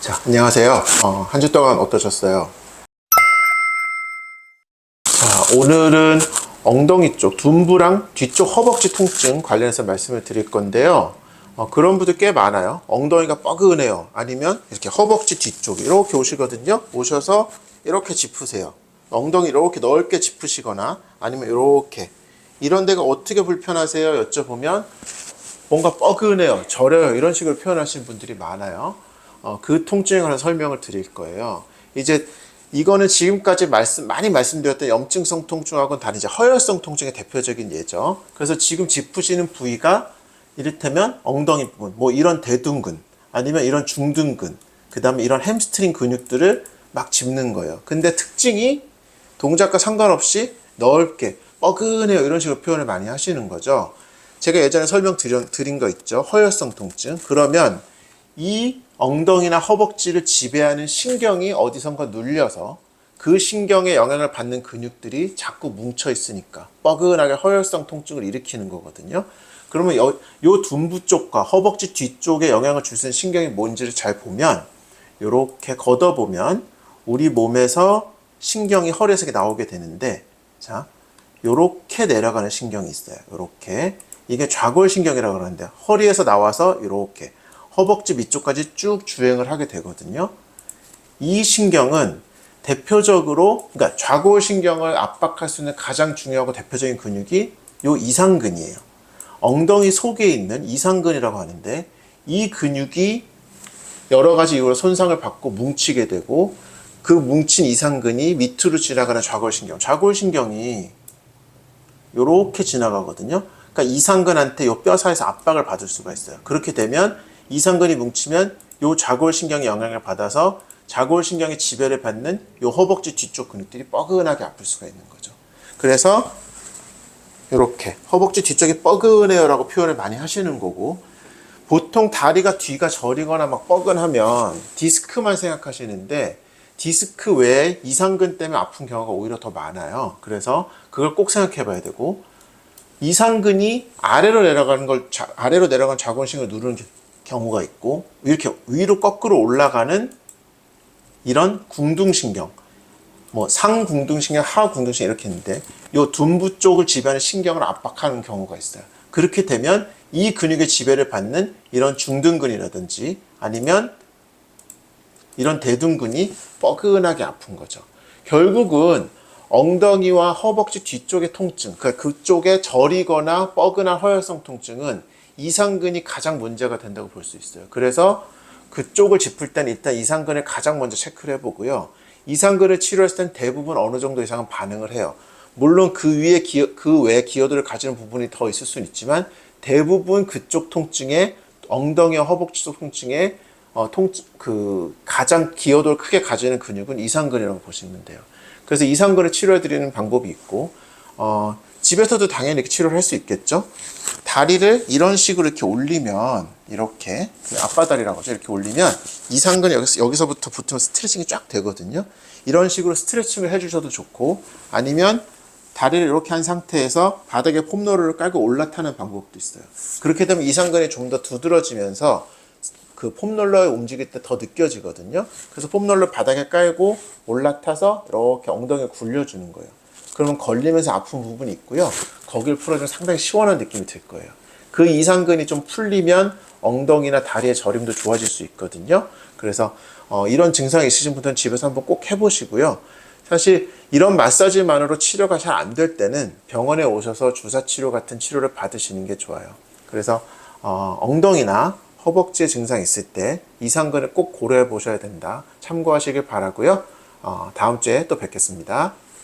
자, 안녕하세요. 한 주 동안 어떠셨어요? 자, 오늘은 엉덩이 쪽, 둔부랑 뒤쪽 허벅지 통증 관련해서 말씀을 드릴 건데요. 그런 분들 꽤 많아요. 엉덩이가 뻐근해요. 아니면 이렇게 허벅지 뒤쪽 이렇게 오시거든요. 오셔서 이렇게 짚으세요. 엉덩이 이렇게 넓게 짚으시거나 아니면 이렇게 이런 데가 어떻게 불편하세요? 여쭤보면 뭔가 뻐근해요, 저려요 이런 식으로 표현하시는 분들이 많아요. 그 통증에 관한 설명을 드릴 거예요. 이제 이거는 지금까지 많이 말씀드렸던 염증성 통증하고는 다른 이제 허혈성 통증의 대표적인 예죠. 그래서 지금 짚으시는 부위가 이를테면 엉덩이 부분, 뭐 이런 대둔근, 아니면 이런 중둔근, 그 다음에 이런 햄스트링 근육들을 막 짚는 거예요. 근데 특징이 동작과 상관없이 넓게 뻐근해요 이런 식으로 표현을 많이 하시는 거죠. 제가 예전에 설명드린 거 있죠. 허혈성 통증. 그러면 이 엉덩이나 허벅지를 지배하는 신경이 어디선가 눌려서 그 신경에 영향을 받는 근육들이 자꾸 뭉쳐 있으니까 뻐근하게 허혈성 통증을 일으키는 거거든요. 그러면 요 둔부 쪽과 허벅지 뒤쪽에 영향을 줄 수 있는 신경이 뭔지를 잘 보면 이렇게 걷어보면 우리 몸에서 신경이 허리에서 나오게 되는데, 자, 요렇게 내려가는 신경이 있어요. 요렇게. 이게 좌골신경이라고 그러는데 허리에서 나와서 이렇게 허벅지 밑쪽까지 쭉 주행을 하게 되거든요. 이 신경은 대표적으로, 그러니까 좌골신경을 압박할 수 있는 가장 중요하고 대표적인 근육이 요 이상근이에요. 엉덩이 속에 있는 이상근이라고 하는데 이 근육이 여러 가지 이유로 손상을 받고 뭉치게 되고 그 뭉친 이상근이 밑으로 지나가는 좌골신경이 요렇게 지나가거든요. 그러니까 이상근한테 요 뼈 사이에서 압박을 받을 수가 있어요. 그렇게 되면 이상근이 뭉치면 요 좌골신경이 영향을 받아서 좌골신경의 지배를 받는 요 허벅지 뒤쪽 근육들이 뻐근하게 아플 수가 있는 거죠. 그래서 이렇게 허벅지 뒤쪽이 뻐근해요 라고 표현을 많이 하시는 거고, 보통 다리가 뒤가 저리거나 막 뻐근하면 디스크만 생각하시는데 디스크 외에 이상근 때문에 아픈 경우가 오히려 더 많아요. 그래서 그걸 꼭 생각해 봐야 되고, 이상근이 아래로 내려간 좌골신경을 누르는 경우가 있고, 이렇게 위로 거꾸로 올라가는 이런 궁둥신경, 뭐 상궁둥신경, 하궁둥신경 이렇게 있는데 이 둔부 쪽을 지배하는 신경을 압박하는 경우가 있어요. 그렇게 되면 이 근육의 지배를 받는 이런 중둔근이라든지 아니면 이런 대둔근이 뻐근하게 아픈 거죠. 결국은 엉덩이와 허벅지 뒤쪽의 통증, 그러니까 그쪽에 저리거나 뻐근한 허혈성 통증은 이상근이 가장 문제가 된다고 볼 수 있어요. 그래서 그쪽을 짚을 땐 일단 이상근을 가장 먼저 체크를 해보고요. 이상근을 치료했을 땐 대부분 어느 정도 이상은 반응을 해요. 물론 그 외에 기여도를 가지는 부분이 더 있을 수는 있지만 대부분 그쪽 통증에, 엉덩이와 허벅지 쪽 통증에 가장 기여도를 크게 가지는 근육은 이상근이라고 보시면 돼요. 그래서 이상근을 치료해드리는 방법이 있고, 집에서도 당연히 이렇게 치료를 할 수 있겠죠. 다리를 이런 식으로 이렇게 올리면, 이렇게 앞바다리라고 하죠. 이렇게 올리면 이상근이 여기서부터 붙으면 스트레칭이 쫙 되거든요. 이런 식으로 스트레칭을 해주셔도 좋고, 아니면 다리를 이렇게 한 상태에서 바닥에 폼롤러를 깔고 올라타는 방법도 있어요. 그렇게 되면 이상근이 좀 더 두드러지면서 그 폼롤러에 움직일 때 더 느껴지거든요. 그래서 폼롤러 바닥에 깔고 올라타서 이렇게 엉덩이를 굴려주는 거예요. 그러면 걸리면서 아픈 부분이 있고요. 거기를 풀어주면 상당히 시원한 느낌이 들 거예요. 그 이상근이 좀 풀리면 엉덩이나 다리의 저림도 좋아질 수 있거든요. 그래서 이런 증상이 있으신 분들은 집에서 한번 꼭 해보시고요. 사실 이런 마사지만으로 치료가 잘 안 될 때는 병원에 오셔서 주사치료 같은 치료를 받으시는 게 좋아요. 그래서 엉덩이나 허벅지에 증상이 있을 때 이상근을 꼭 고려해 보셔야 된다. 참고하시길 바라고요. 다음 주에 또 뵙겠습니다.